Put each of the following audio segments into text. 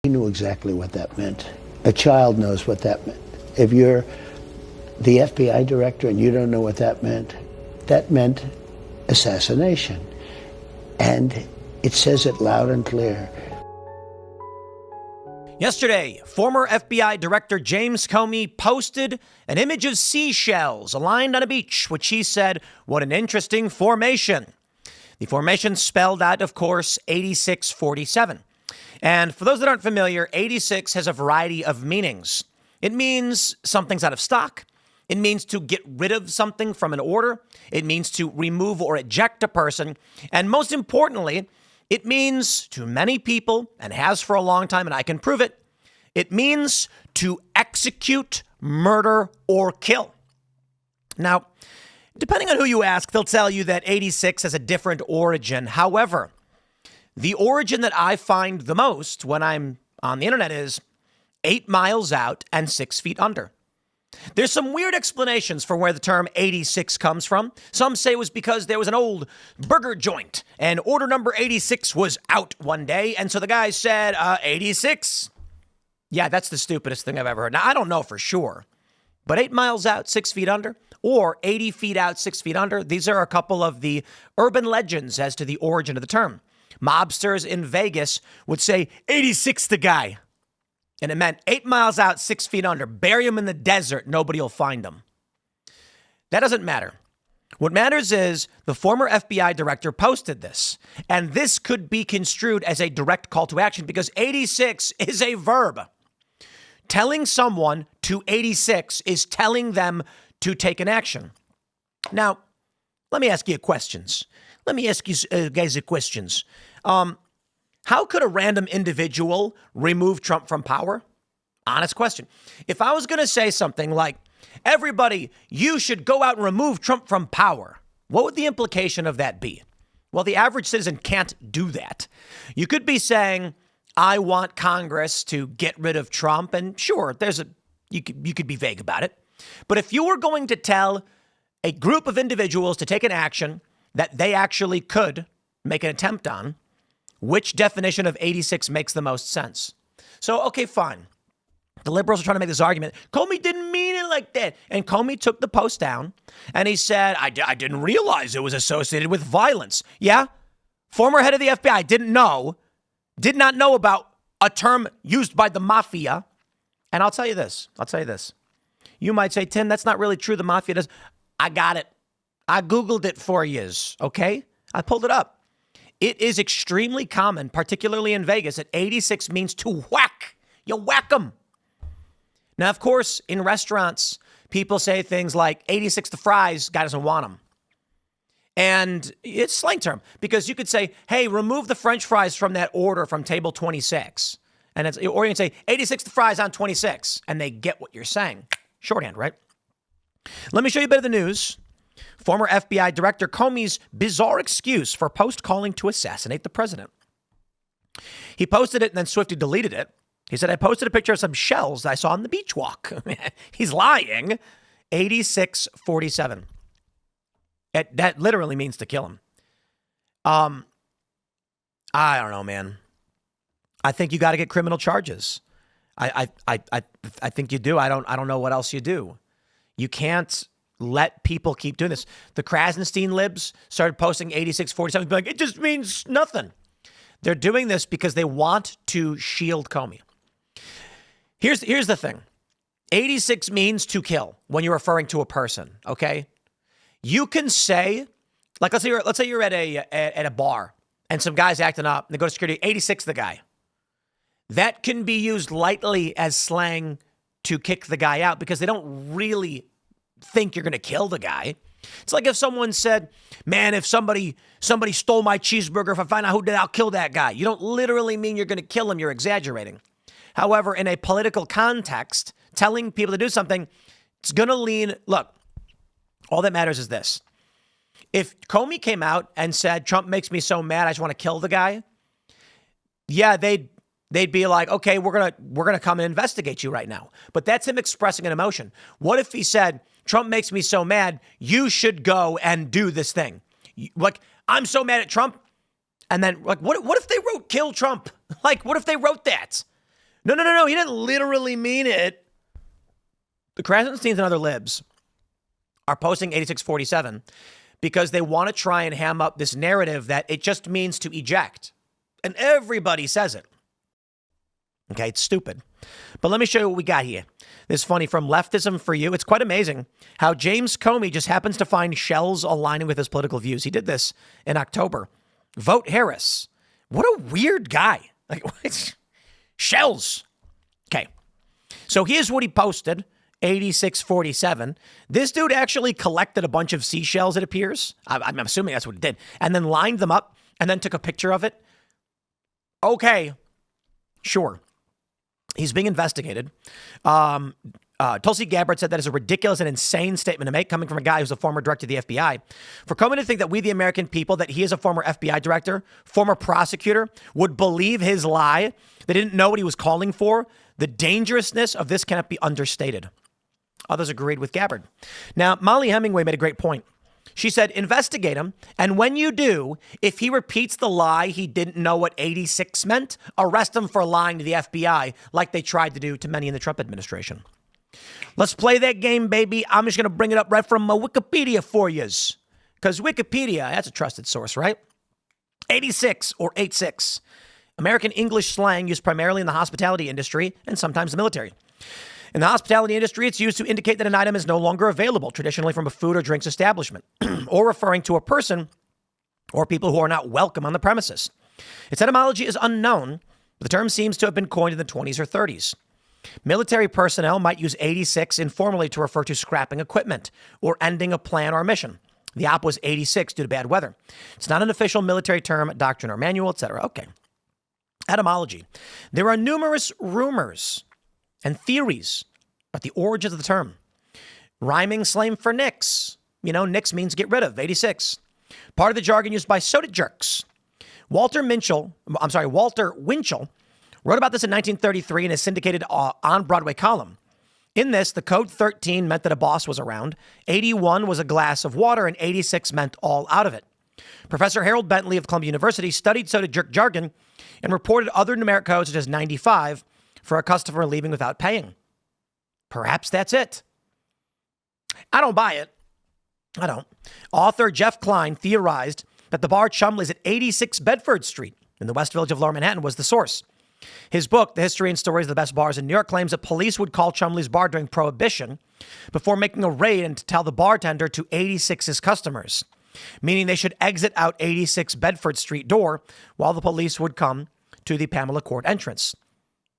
He knew exactly what that meant. A child knows what that meant. If you're the FBI director and you don't know what that meant assassination. And it says it loud and clear. Yesterday, former FBI Director James Comey posted an image of seashells aligned on a beach, which he said, what an interesting formation. The formation spelled out, of course, 8647. And for those that aren't familiar, 86 has a variety of meanings. It means something's out of stock. It means to get rid of something from an order. It means to remove or eject a person. And most importantly, it means to many people, and has for a long time, and I can prove it, it means to execute, murder, or kill. Now, depending on who you ask, they'll tell you that 86 has a different origin. However, the origin that I find the most when I'm on the internet is 8 miles out and 6 feet under. There's some weird explanations for where the term 86 comes from. Some say it was because there was an old burger joint and order number 86 was out one day. And so the guy said, 86. Yeah, that's the stupidest thing I've ever heard. Now, I don't know for sure, but 8 miles out, 6 feet under, or 80 feet out, 6 feet under. These are a couple of the urban legends as to the origin of the term. Mobsters in Vegas would say 86 the guy. And it meant 8 miles out, 6 feet under. Bury him in the desert. Nobody will find him. That doesn't matter. What matters is the former FBI director posted this. And this could be construed as a direct call to action because 86 is a verb. Telling someone to 86 is telling them to take an action. Now, let me ask you questions. Let me ask you guys questions. How could a random individual remove Trump from power? Honest question. If I was going to say something like, everybody, you should go out and remove Trump from power, what would the implication of that be? Well, the average citizen can't do that. You could be saying, I want Congress to get rid of Trump. And sure, you could be vague about it. But if you were going to tell a group of individuals to take an action that they actually could make an attempt on, which definition of 86 makes the most sense? So, okay, fine. The liberals are trying to make this argument. Comey didn't mean it like that. And Comey took the post down and he said, I didn't realize it was associated with violence. Yeah. Former head of the FBI did not know about a term used by the mafia. And I'll tell you this. You might say, Tim, that's not really true. The mafia does. I got it. I Googled it for years. Okay. I pulled it up. It is extremely common, particularly in Vegas, that 86 means to whack. You whack them. Now, of course, in restaurants, people say things like 86 the fries, guy doesn't want them. And it's a slang term because you could say, hey, remove the French fries from that order from table 26. Or you can say 86 the fries on 26. And they get what you're saying. Shorthand, right? Let me show you a bit of the news. Former FBI Director Comey's bizarre excuse for post calling to assassinate the president. He posted it and then swiftly deleted it. He said, I posted a picture of some shells I saw on the beach walk. He's lying. 8647. That literally means to kill him. I don't know, man. I think you got to get criminal charges. I think you do. I don't know what else you do. You can't let people keep doing this. The Krasnstein libs started posting 8647, like, it just means nothing. They're doing this because they want to shield Comey. Here's the thing. 86 means to kill when you're referring to a person, okay? You can say, like, let's say you're at a bar and some guy's acting up and they go to security, 86 the guy. That can be used lightly as slang to kick the guy out because they don't really think you're going to kill the guy. It's like if someone said, man, if somebody stole my cheeseburger, if I find out who did, I'll kill that guy. You don't literally mean you're going to kill him. You're exaggerating. However, in a political context, telling people to do something, it's going to lean. Look, all that matters is this. If Comey came out and said, Trump makes me so mad, I just want to kill the guy. Yeah, they'd be like, okay, we're going to come and investigate you right now. But that's him expressing an emotion. What if he said, Trump makes me so mad, you should go and do this thing? Like, I'm so mad at Trump. And then, like, what if they wrote kill Trump? Like, what if they wrote that? No. He didn't literally mean it. The Krasensteins and other libs are posting 8647 because they want to try and ham up this narrative that it just means to eject. And everybody says it. Okay, it's stupid. But let me show you what we got here. This is funny from Leftism for You. It's quite amazing how James Comey just happens to find shells aligning with his political views. He did this in October. Vote Harris. What a weird guy. Like, what? Shells. Okay. So here's what he posted, 8647. This dude actually collected a bunch of seashells, it appears. I'm assuming that's what he did. And then lined them up and then took a picture of it. Okay. Sure. He's being investigated. Tulsi Gabbard said that is a ridiculous and insane statement to make coming from a guy who's a former director of the FBI. For Comey to think that we, the American people, that he is a former FBI director, former prosecutor, would believe his lie, they didn't know what he was calling for, the dangerousness of this cannot be understated. Others agreed with Gabbard. Now, Molly Hemingway made a great point. She said, investigate him, and when you do, if he repeats the lie he didn't know what 86 meant, arrest him for lying to the FBI like they tried to do to many in the Trump administration. Let's play that game, baby. I'm just going to bring it up right from Wikipedia for yous. Because Wikipedia, that's a trusted source, right? 86 or 86. American English slang used primarily in the hospitality industry and sometimes the military. In the hospitality industry, it's used to indicate that an item is no longer available, traditionally from a food or drinks establishment, or referring to a person or people who are not welcome on the premises. Its etymology is unknown, but the term seems to have been coined in the 20s or 30s. Military personnel might use 86 informally to refer to scrapping equipment or ending a plan or mission. The op was 86 due to bad weather. It's not an official military term, doctrine, or manual, etc. Okay. Etymology. There are numerous rumors and theories about the origins of the term. Rhyming slang for nix. Nix means get rid of, 86. Part of the jargon used by soda jerks. Walter Winchell wrote about this in 1933 in his syndicated on-Broadway column. In this, the code 13 meant that a boss was around, 81 was a glass of water, and 86 meant all out of it. Professor Harold Bentley of Columbia University studied soda jerk jargon and reported other numeric codes such as 95 for a customer leaving without paying. Perhaps that's it. I don't buy it. I don't. Author Jeff Klein theorized that the bar Chumley's at 86 Bedford Street in the West Village of Lower Manhattan was the source. His book, The History and Stories of the Best Bars in New York, claims that police would call Chumley's bar during Prohibition before making a raid and to tell the bartender to 86 his customers, meaning they should exit out 86 Bedford Street door while the police would come to the Pamela Court entrance.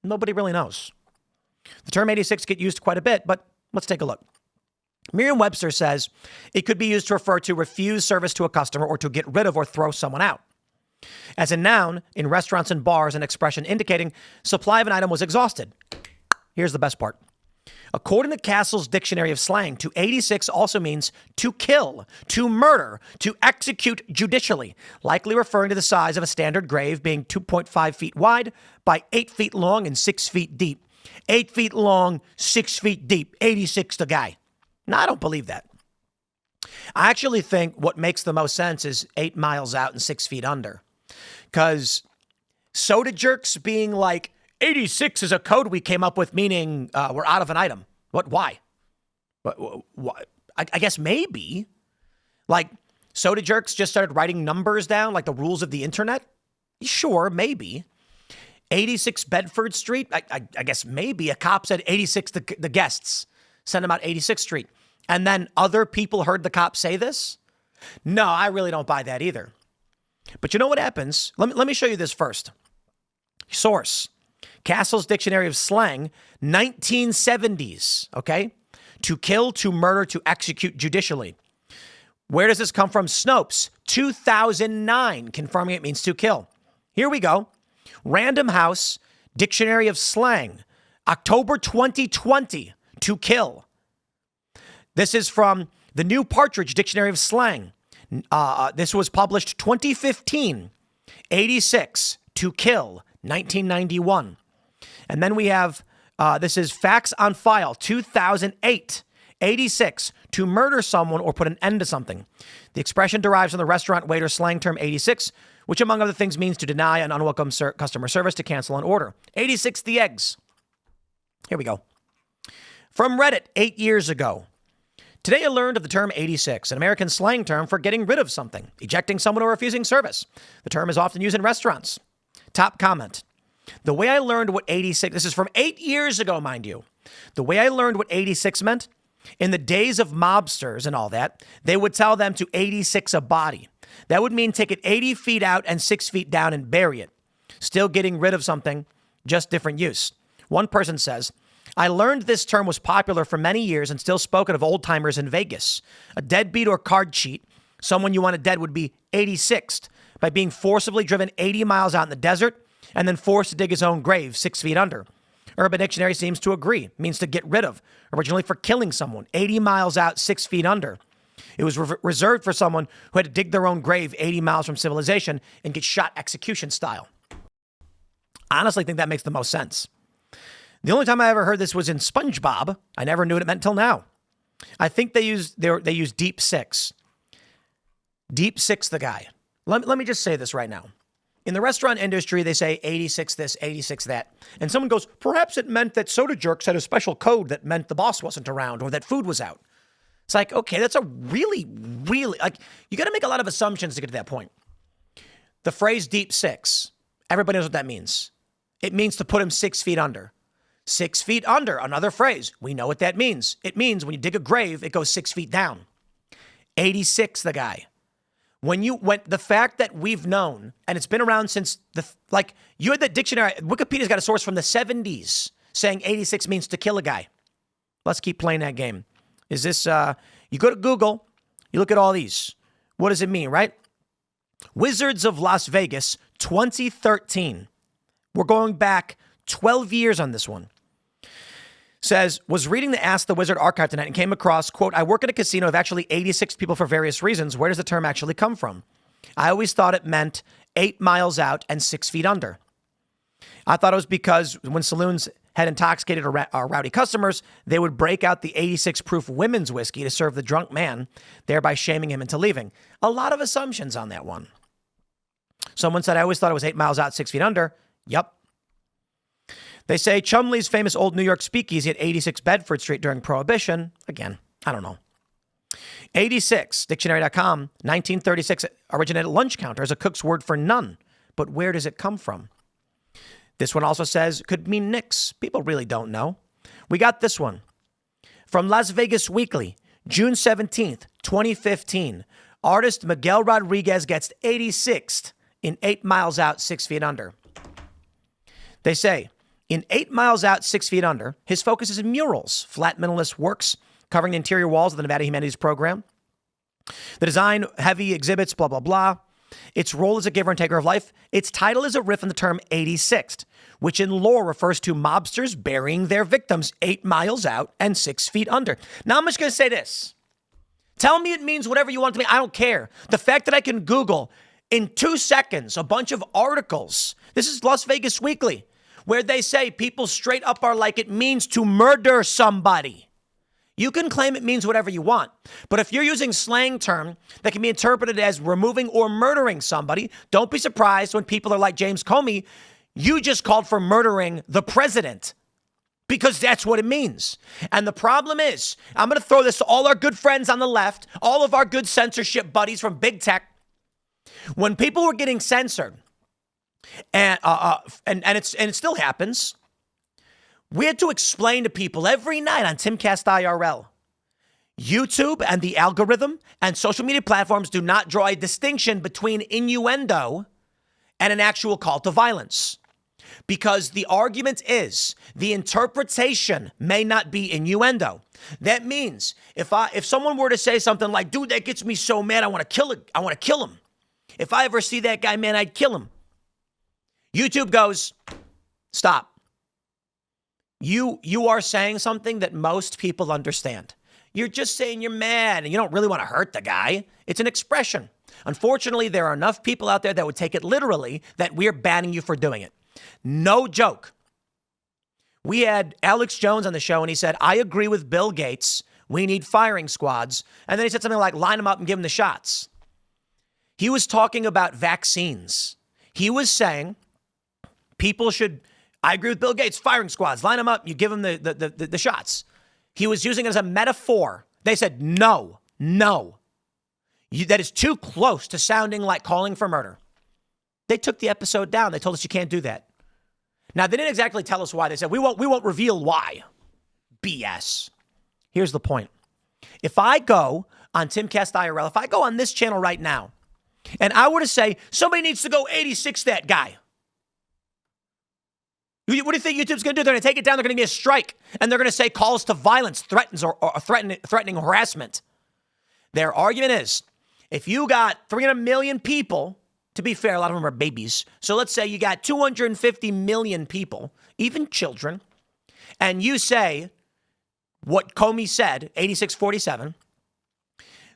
Nobody really knows. The term 86 get used quite a bit, but let's take a look. Merriam-Webster says it could be used to refer to refuse service to a customer or to get rid of or throw someone out. As a noun, in restaurants and bars, an expression indicating supply of an item was exhausted. Here's the best part. According to Castle's Dictionary of Slang, to 86 also means to kill, to murder, to execute judicially, likely referring to the size of a standard grave being 2.5 feet wide by 8 feet long and 6 feet deep. 8 feet long, 6 feet deep, 86 the guy. No, I don't believe that. I actually think what makes the most sense is 8 miles out and 6 feet under. Because soda jerks being like, 86 is a code we came up with, meaning we're out of an item. What? Why? What? I guess maybe. Like, soda jerks just started writing numbers down, like the rules of the internet? Sure, maybe. 86 Bedford Street? I guess maybe. A cop said 86 the guests. Send them out 86th Street. And then other people heard the cop say this? No, I really don't buy that either. But you know what happens? Let me show you this first. Source. Castle's Dictionary of Slang, 1970s, okay? To kill, to murder, to execute judicially. Where does this come from? Snopes, 2009, confirming it means to kill. Here we go. Random House, Dictionary of Slang, October 2020, to kill. This is from the New Partridge Dictionary of Slang. This was published 2015, 86, to kill, 1991. And then we have, this is Facts on File, 2008, 86, to murder someone or put an end to something. The expression derives from the restaurant waiter slang term 86, which among other things means to deny an unwelcome customer service, to cancel an order. 86 the eggs. Here we go. From Reddit 8 years ago. Today I learned of the term 86, an American slang term for getting rid of something, ejecting someone or refusing service. The term is often used in restaurants. Top comment. The way I learned what 86, this is from 8 years ago, mind you. The way I learned what 86 meant, in the days of mobsters and all that, they would tell them to 86 a body. That would mean take it 80 feet out and 6 feet down and bury it. Still getting rid of something, just different use. One person says, I learned this term was popular for many years and still spoken of old timers in Vegas. A deadbeat or card cheat, someone you wanted dead, would be 86th by being forcibly driven 80 miles out in the desert and then forced to dig his own grave 6 feet under. Urban Dictionary seems to agree. It means to get rid of, originally for killing someone 80 miles out 6 feet under. It was reserved for someone who had to dig their own grave 80 miles from civilization and get shot execution style. I honestly think that makes the most sense. The only time I ever heard this was in SpongeBob. I never knew what it meant till now. I think they use deep six. Deep six the guy. Let me just say this right now. In the restaurant industry, they say 86 this, 86 that. And someone goes, perhaps it meant that Soda Jerks had a special code that meant the boss wasn't around or that food was out. It's like, okay, that's a really, like, you got to make a lot of assumptions to get to that point. The phrase deep six, everybody knows what that means. It means to put him 6 feet under. 6 feet under, another phrase. We know what that means. It means when you dig a grave, it goes 6 feet down. 86, the guy. When the fact that we've known, and it's been around since you had the dictionary, Wikipedia's got a source from the 70s saying 86 means to kill a guy. Let's keep playing that game. Is this, you go to Google, you look at all these. What does it mean, right? Wizards of Las Vegas, 2013. We're going back 12 years on this one. Says, was reading the Ask the Wizard archive tonight and came across, quote, I work at a casino of actually 86 people for various reasons. Where does the term actually come from? I always thought it meant 8 miles out and 6 feet under. I thought it was because when saloons had intoxicated or rowdy customers, they would break out the 86 proof women's whiskey to serve the drunk man, thereby shaming him into leaving. A lot of assumptions on that one. Someone said, I always thought it was 8 miles out, 6 feet under. Yep. They say Chumley's famous old New York speakeasy at 86 Bedford Street during Prohibition. Again, I don't know. 86, dictionary.com, 1936, originated lunch counter as a cook's word for none. But where does it come from? This one also says could mean nix. People really don't know. We got this one. From Las Vegas Weekly, June 17th, 2015. Artist Miguel Rodriguez gets 86th in 8 miles out, 6 feet under. They say, in 8 miles out, 6 feet under, his focus is in murals, flat minimalist works covering the interior walls of the Nevada Humanities Program. The design, heavy exhibits, blah, blah, blah. Its role as a giver and taker of life. Its title is a riff on the term 86th, which in lore refers to mobsters burying their victims 8 miles out and 6 feet under. Now, I'm just going to say this. Tell me it means whatever you want it to mean. I don't care. The fact that I can Google in 2 seconds a bunch of articles. This is Las Vegas Weekly, where they say people straight up are like, it means to murder somebody. You can claim it means whatever you want. But if you're using slang term that can be interpreted as removing or murdering somebody, don't be surprised when people are like James Comey, you just called for murdering the president. Because that's what it means. And the problem is, I'm going to throw this to all our good friends on the left, all of our good censorship buddies from big tech. When people were getting censored, and it still happens, we had to explain to people every night on Timcast IRL. YouTube and the algorithm and social media platforms do not draw a distinction between innuendo and an actual call to violence. Because the argument is the interpretation may not be innuendo. That means if someone were to say something like, dude, that gets me so mad, I want to kill him. If I ever see that guy, man, I'd kill him. YouTube goes, stop. You are saying something that most people understand. You're just saying you're mad and you don't really want to hurt the guy. It's an expression. Unfortunately, there are enough people out there that would take it literally that we're banning you for doing it. No joke. We had Alex Jones on the show and he said, I agree with Bill Gates. We need firing squads. And then he said something like, line them up and give them the shots. He was talking about vaccines. He was saying people should I agree with Bill Gates. Firing squads, line them up. You give them the shots. He was using it as a metaphor. They said, no. That is too close to sounding like calling for murder. They took the episode down. They told us you can't do that. Now, they didn't exactly tell us why. They said, we won't reveal why. BS. Here's the point. If I go on Timcast IRL, if I go on this channel right now, and I were to say, somebody needs to go 86 that guy. What do you think YouTube's going to do? They're going to take it down. They're going to get a strike. And they're going to say calls to violence, threatens or threatening harassment. Their argument is, if you got 300 million people, to be fair, a lot of them are babies. So let's say you got 250 million people, even children, and you say what Comey said, 8647,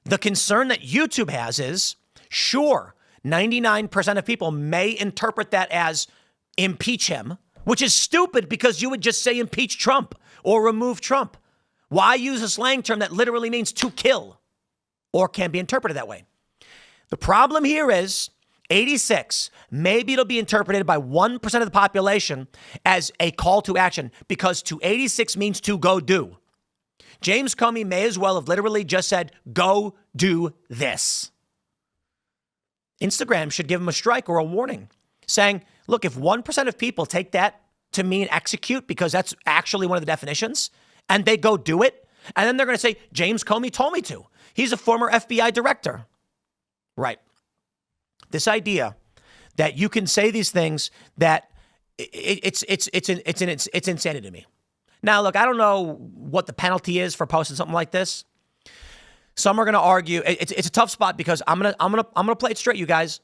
the concern that YouTube has is, sure, 99% of people may interpret that as impeach him, which is stupid because you would just say impeach Trump or remove Trump. Why use a slang term that literally means to kill or can be interpreted that way? The problem here is 86, maybe it'll be interpreted by 1% of the population as a call to action because to 86 means to go do. James Comey may as well have literally just said, go do this. Instagram should give him a strike or a warning saying, look, if 1% of people take that to mean execute because that's actually one of the definitions and they go do it, and then they're going to say, James Comey told me to. He's a former FBI director. Right. This idea that you can say these things that it's insanity to me. Now, look, I don't know what the penalty is for posting something like this. Some are going to argue it's a tough spot because I'm gonna play it straight, you guys.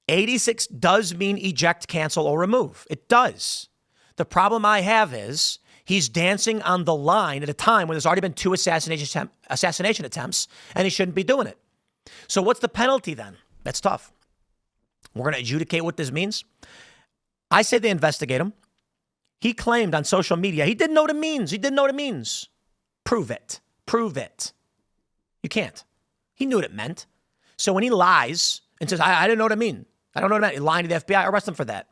86 does mean eject, cancel, or remove. It does. The problem I have is he's dancing on the line at a time when there's already been 2 assassination attempts, and he shouldn't be doing it. So what's the penalty then? That's tough. We're going to adjudicate what this means. I say they investigate him. He claimed on social media he didn't know what it means. Prove it. You can't. He knew what it meant. So when he lies and says, I didn't know what it mean. I don't know what it meant. He's lying to the FBI. Arrest him for that.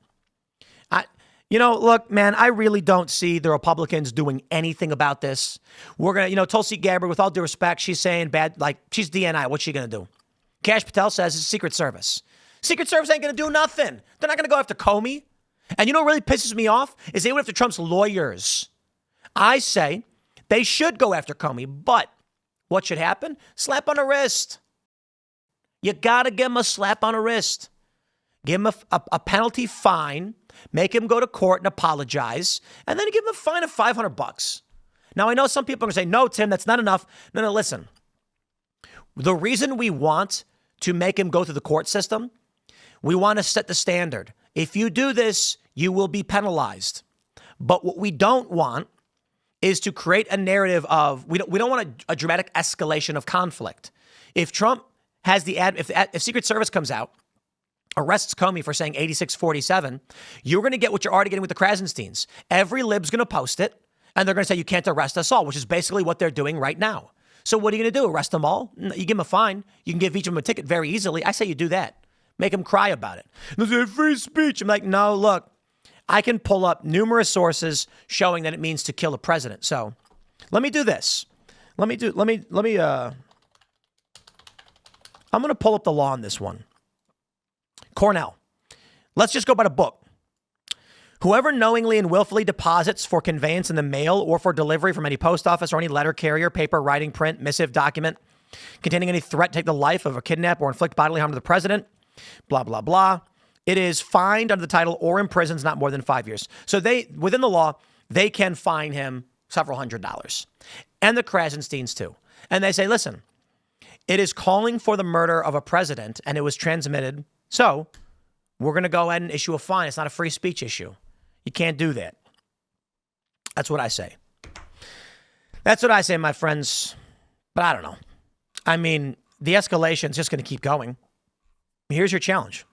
Look, man, I really don't see the Republicans doing anything about this. We're going to, Tulsi Gabbard, with all due respect, she's saying bad, like she's DNI. What's she going to do? Kash Patel says it's Secret Service. Secret Service ain't going to do nothing. They're not going to go after Comey. And you know what really pisses me off is they went after Trump's lawyers. I say they should go after Comey, but what should happen? Slap on the wrist. You got to give him a slap on the wrist. Give him a penalty fine, make him go to court and apologize, and then give him a fine of $500. Now, I know some people are going to say, no, Tim, that's not enough. No, listen. The reason we want to make him go through the court system, we want to set the standard. If you do this, you will be penalized. But what we don't want is to create a narrative of, we don't want a dramatic escalation of conflict. If Trump has if Secret Service comes out, arrests Comey for saying 8647, you're going to get what you're already getting with the Krasensteins. Every lib's going to post it, and they're going to say you can't arrest us all, which is basically what they're doing right now. So what are you going to do? Arrest them all? You give them a fine. You can give each of them a ticket very easily. I say you do that. Make them cry about it. They say free speech. I'm like, no, look, I can pull up numerous sources showing that it means to kill a president. So let me do this. I'm going to pull up the law on this one. Cornell. Let's just go by the book. Whoever knowingly and willfully deposits for conveyance in the mail or for delivery from any post office or any letter carrier, paper, writing, print, missive, document containing any threat to take the life of, or kidnap, or inflict bodily harm to the president, blah, blah, blah. It is fined under the title or imprisons not more than 5 years. So within the law, they can fine him several $100s. And the Krasensteins too. And they say, listen, it is calling for the murder of a president and it was transmitted. So we're going to go ahead and issue a fine. It's not a free speech issue. You can't do that. That's what I say. That's what I say, my friends. But I don't know. I mean, the escalation is just going to keep going. Here's your challenge.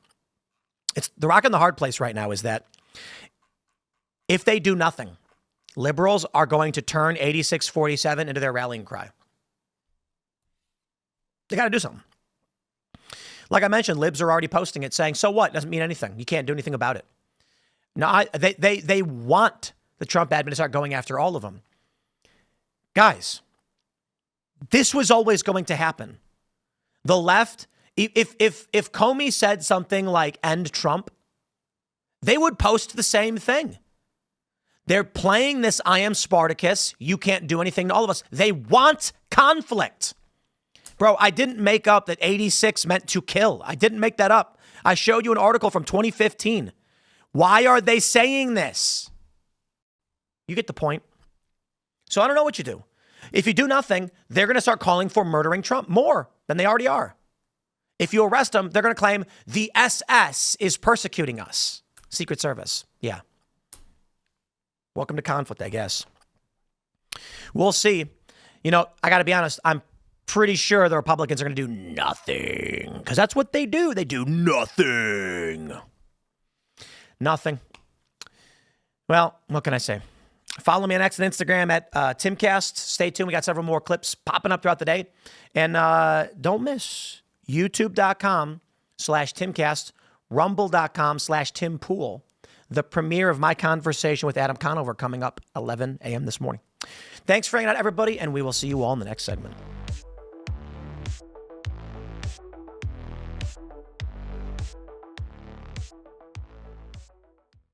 It's the rock and the hard place right now is that if they do nothing, liberals are going to turn 8647 into their rallying cry. They got to do something. Like I mentioned, libs are already posting it saying, so what? Doesn't mean anything. You can't do anything about it. No, they want the Trump admin to start going after all of them. Guys, this was always going to happen. The left, if Comey said something like end Trump, they would post the same thing. They're playing this I am Spartacus. You can't do anything to all of us. They want conflict. Bro, I didn't make up that 86 meant to kill. I didn't make that up. I showed you an article from 2015. Why are they saying this? You get the point. So I don't know what you do. If you do nothing, they're going to start calling for murdering Trump more than they already are. If you arrest them, they're going to claim the SS is persecuting us. Secret Service. Yeah. Welcome to conflict, I guess. We'll see. You know, I got to be honest. I'm pretty sure the Republicans are going to do nothing because that's what they do. They do nothing. Nothing. Well, what can I say? Follow me on X and Instagram at Timcast. Stay tuned. We got several more clips popping up throughout the day. And don't miss youtube.com/Timcast, rumble.com/Timpool. The premiere of my conversation with Adam Conover coming up 11 a.m. this morning. Thanks for hanging out, everybody, and we will see you all in the next segment.